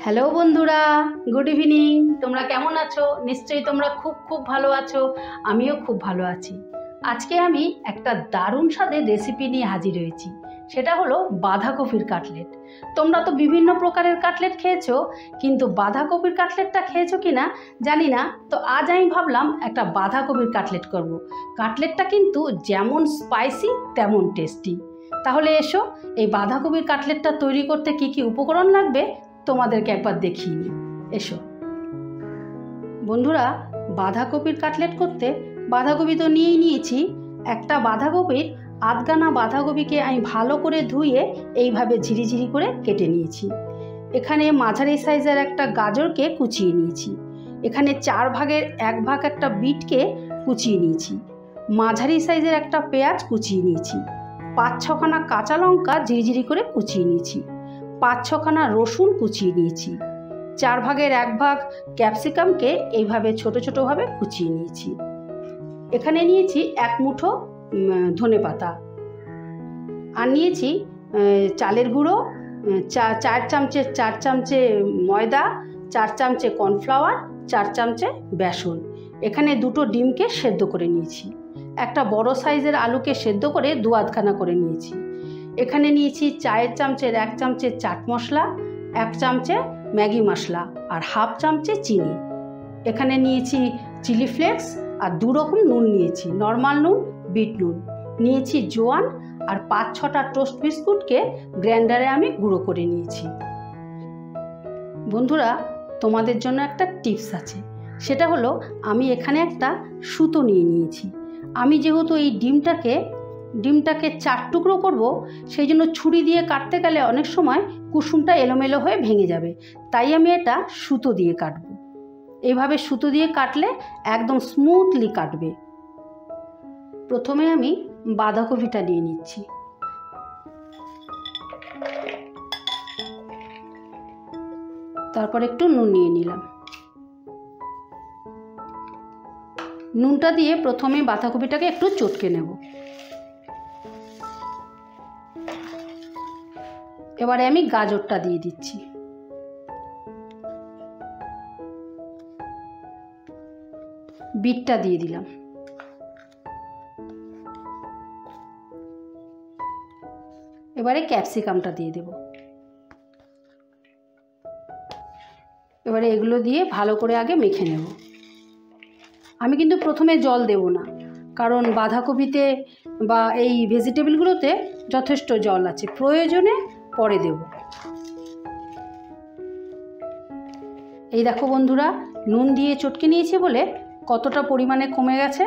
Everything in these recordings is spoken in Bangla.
হ্যালো বন্ধুরা, গুড ইভিনিং। তোমরা কেমন আছো? নিশ্চয়ই তোমরা খুব খুব ভালো আছো। আমিও খুব ভালো আছি। আজকে আমি একটা দারুণ স্বাদের রেসিপি নিয়ে হাজির হয়েছি। সেটা হলো বাঁধাকপির কাটলেট। তোমরা তো বিভিন্ন প্রকারের কাটলেট খেয়েছো, কিন্তু বাঁধাকপির কাটলেটটা খেয়েছো কি না জানি না। তো আজ আমি ভাবলাম একটা বাঁধাকপির কাটলেট করব। কাটলেটটা কিন্তু যেমন স্পাইসি তেমন টেস্টি। তাহলে এসো, এই বাঁধাকপির কাটলেটটা তৈরি করতে কি কি উপকরণ লাগবে তোমাদেরকে একবার দেখিয়ে নিই। এসো বন্ধুরা, বাঁধাকপির কাটলেট করতে বাঁধাকপি তো নিয়েই নিয়েছি। একটা বাঁধাকপির আধখানা বাঁধাকপিকে আমি ভালো করে ধুয়ে এইভাবে ঝিরিঝিরি করে কেটে নিয়েছি। এখানে মাঝারি সাইজের একটা গাজরকে কুচিয়ে নিয়েছি। এখানে 4 ভাগের 1 ভাগ একটা বিটকে কুচিয়ে নিয়েছি। মাঝারি সাইজের একটা পেঁয়াজ কুচিয়ে নিয়েছি। 5-6খানা কাঁচা লঙ্কা ঝিরিঝিরি করে কুচিয়ে নিয়েছি। 5-6খানা রসুন কুচিয়ে নিয়েছি। 4 ভাগের 1 ভাগ ক্যাপসিকামকে এইভাবে ছোট ছোটোভাবে কুচিয়ে নিয়েছি। এখানে নিয়েছি 1 মুঠো ধনেপাতা, আর নিয়েছি চালের গুঁড়ো 4 চামচে ময়দা, 4 চামচে কর্নফ্লাওয়ার, 4 চামচে বেসন। এখানে 2টো ডিমকে সেদ্ধ করে নিয়েছি। একটা বড় সাইজের আলুকে সেদ্ধ করে 2 আধখানা করে নিয়েছি। এখানে নিয়েছি 4 চামচের 1 চামচে চাট মশলা, 1 চামচে ম্যাগি মশলা আর 1/2 চামচে চিনি। এখানে নিয়েছি চিলি ফ্লেক্স আর 2 রকম নুন নিয়েছি, নর্মাল নুন, বিট নুন নিয়েছি, জোয়ান আর 5-6টা টোস্ট বিস্কুটকে গ্রাইন্ডারে আমি গুঁড়ো করে নিয়েছি। বন্ধুরা, তোমাদের জন্য একটা টিপস আছে। সেটা হলো, আমি এখানে একটা সুতো নিয়ে নিয়েছি। আমি যেহেতু এই ডিমটাকে 4 টুকরো করব, সেই জন্য ছুরি দিয়ে কাটতে গেলে অনেক সময় কুসুমটা এলোমেলো হয়ে ভেঙে যাবে। তাই আমি এটা সুতো দিয়ে কাটব। এইভাবে সুতো দিয়ে কাটলে একদম স্মুথলি কাটবে। প্রথমে আমি বাঁধাকপিটা নিয়ে নিচ্ছি। তারপর একটু নুন নিয়ে নিলাম। নুনটা দিয়ে প্রথমে বাঁধাকপিটাকে একটু চটকে নেব। এবারে আমি গাজরটা দিয়ে দিচ্ছি। বিটটা দিয়ে দিলাম। এবারে ক্যাপসিকামটা দিয়ে দেব। এবারে এগুলো দিয়ে ভালো করে আগে মেখে নেব। আমি কিন্তু প্রথমে জল দেব না, কারণ বাঁধাকপিতে বা এই ভেজিটেবলগুলোতে যথেষ্ট জল আছে, প্রয়োজনে পরে দেব। এই দেখো বন্ধুরা, নুন দিয়ে চটকে নিয়েছি বলে কতটা পরিমাণে কমে গেছে।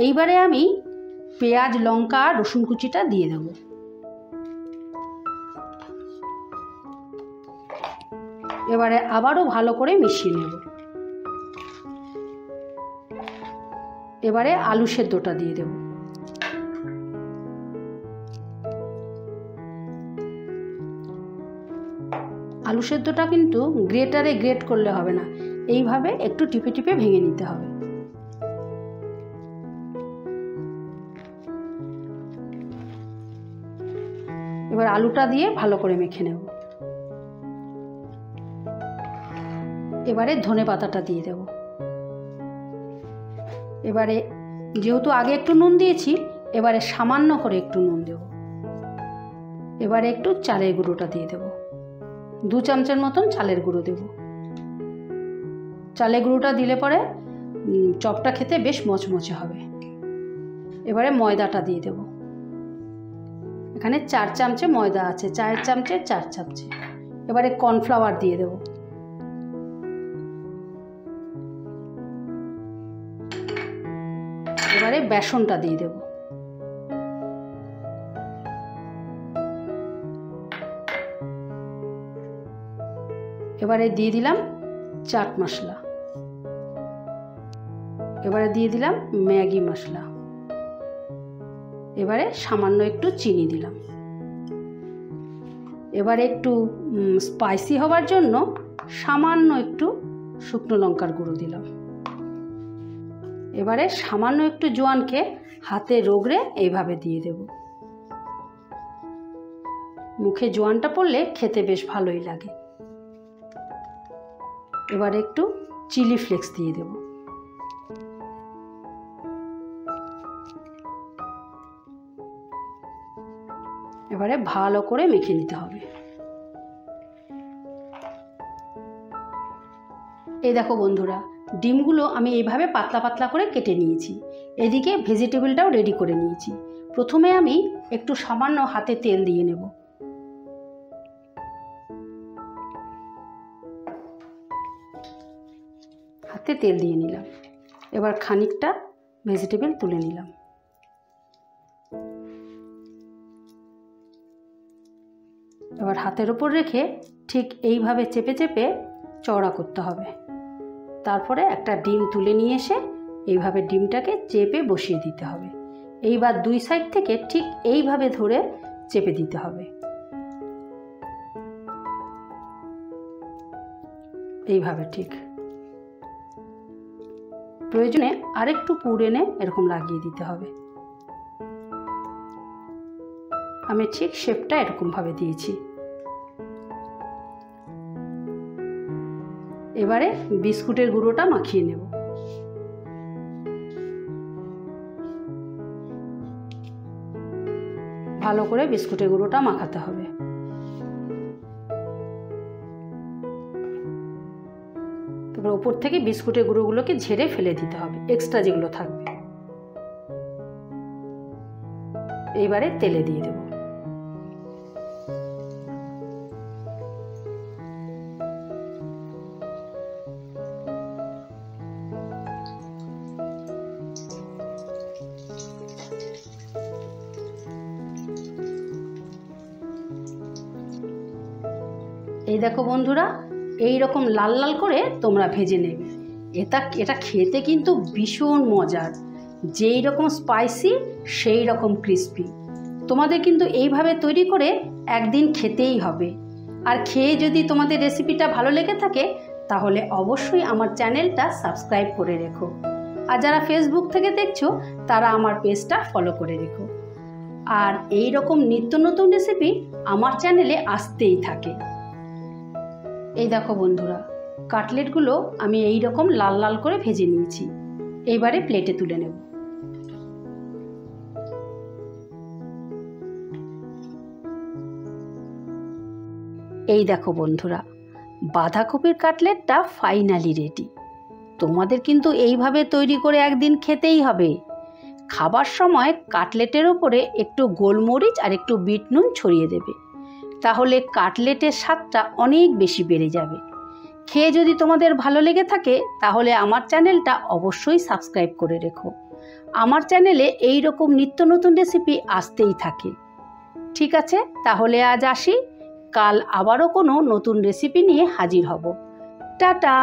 এইবারে আমি পেঁয়াজ, লঙ্কা আর রসুন কুচিটা দিয়ে দেব। এবারে আবারও ভালো করে মিশিয়ে নেব। এবারে আলু সেদ্ধটা দিয়ে দেব। আলু সেদ্ধটা কিন্তু গ্রেটারে গ্রেট করলে হবে না, এইভাবে একটু টিপে টিপে ভেঙে নিতে হবে। এবার আলুটা দিয়ে ভালো করে মেখে নেব। এবারে ধনেপাতাটা দিয়ে দেব। এবারে যেহেতু আগে একটু নুন দিয়েছি, এবারে সামান্য করে একটু নুন দেব। এবারে একটু চালের গুঁড়োটা দিয়ে দেব। 2 চামচের মতন চালের গুঁড়ো দেব। চালের গুঁড়োটা দিলে পরে চপটা খেতে বেশ মচমচে হবে। এবারে ময়দাটা দিয়ে দেব। এখানে 4 চামচে ময়দা আছে, 4 চামচে 4 চামচে। এবারে কর্নফ্লাওয়ার দিয়ে দেব। এবারে বেসনটা দিয়ে দেব। এবারে দিয়ে দিলাম চাট মশলা। এবারে দিয়ে দিলাম ম্যাগি মশলা। এবারে সামান্য একটু চিনি দিলাম। এবারে একটু স্পাইসি হওয়ার জন্য সামান্য একটু শুকনো লঙ্কার গুঁড়ো দিলাম। এবারে সামান্য একটু জোয়ানকে হাতে রগড়ে এইভাবে দিয়ে দেব। মুখে জোয়ানটা পড়লে খেতে বেশ ভালোই লাগে। এবার একটু চিলি ফ্লেক্স দিয়ে দেব। এবারে ভালো করে মেখে নিতে হবে। এই দেখো বন্ধুরা, ডিমগুলো আমি এইভাবে পাতলা পাতলা করে কেটে নিয়েছি। এদিকে ভেজিটেবলটাও রেডি করে নিয়েছি। প্রথমে আমি একটু সামান্য হাতে তেল দিয়ে নেব। হাতে তেল দিয়ে নিলাম। এবার খানিকটা ভেজিটেবল তুলে নিলাম। এবার হাতের ওপর রেখে ঠিক এইভাবে চেপে চেপে চওড়া করতে হবে। তারপরে একটা ডিম তুলে নিয়ে এসে এইভাবে ডিমটাকে চেপে বসিয়ে দিতে হবে। এইবার দুই সাইড থেকে ঠিক এইভাবে ধরে চেপে দিতে হবে। এইভাবে ঠিক প্রয়োজনে আরেকটু পুর এনে এরকম লাগিয়ে দিতে হবে। আমি ঠিক শেপটা এরকমভাবে দিয়েছি। এবারে বিস্কুটের গুঁড়োটা মাখিয়ে নেব। ভালো করে বিস্কুটের গুঁড়োটা মাখাতে হবে। তারপর উপর থেকে বিস্কুটের গুঁড়োগুলোকে ঝেড়ে ফেলে দিতে হবে, এক্সট্রা যেগুলো থাকবে। এইবারে তেলে দিয়ে দেব। এই দেখো বন্ধুরা, এই রকম লাল লাল করে তোমরা ভেজে নেবে। এটা খেতে কিন্তু ভীষণ মজার। যেই রকম স্পাইসি সেই রকম ক্রিস্পি। তোমাদের কিন্তু এইভাবে তৈরি করে একদিন খেতেই হবে। আর খেয়ে যদি তোমাদের রেসিপিটা ভালো লেগে থাকে তাহলে অবশ্যই আমার চ্যানেলটা সাবস্ক্রাইব করে রেখো। আর যারা ফেসবুক থেকে দেখছো তারা আমার পেজটা ফলো করে রেখো। আর এই রকম নিত্য নতুন রেসিপি আমার চ্যানেলে আসতেই থাকে। এই দেখো বন্ধুরা, কাটলেটগুলো আমি এই রকম লাল লাল করে ভেজে নিয়েছি। এইবারে প্লেটে তুলে নেব। এই দেখো বন্ধুরা, বাঁধাকপির কাটলেটটা ফাইনালি রেডি। তোমাদের কিন্তু এইভাবে তৈরি করে একদিন খেতেই হবে। খাবার সময় কাটলেটের ওপরে একটু গোলমরিচ আর একটু বিট নুন ছড়িয়ে দেবে, তাহলে কাটলেটের স্বাদটা অনেক বেশি বেড়ে যাবে। খেয়ে যদি তোমাদের ভালো লেগে থাকে তাহলে আমার চ্যানেলটা অবশ্যই সাবস্ক্রাইব করে রেখো। আমার চ্যানেলে এই রকম নিত্য নতুন রেসিপি আসতেই থাকে। ঠিক আছে, তাহলে আজ আসি। কাল আবারও কোনো নতুন রেসিপি নিয়ে হাজির হব। টাটা।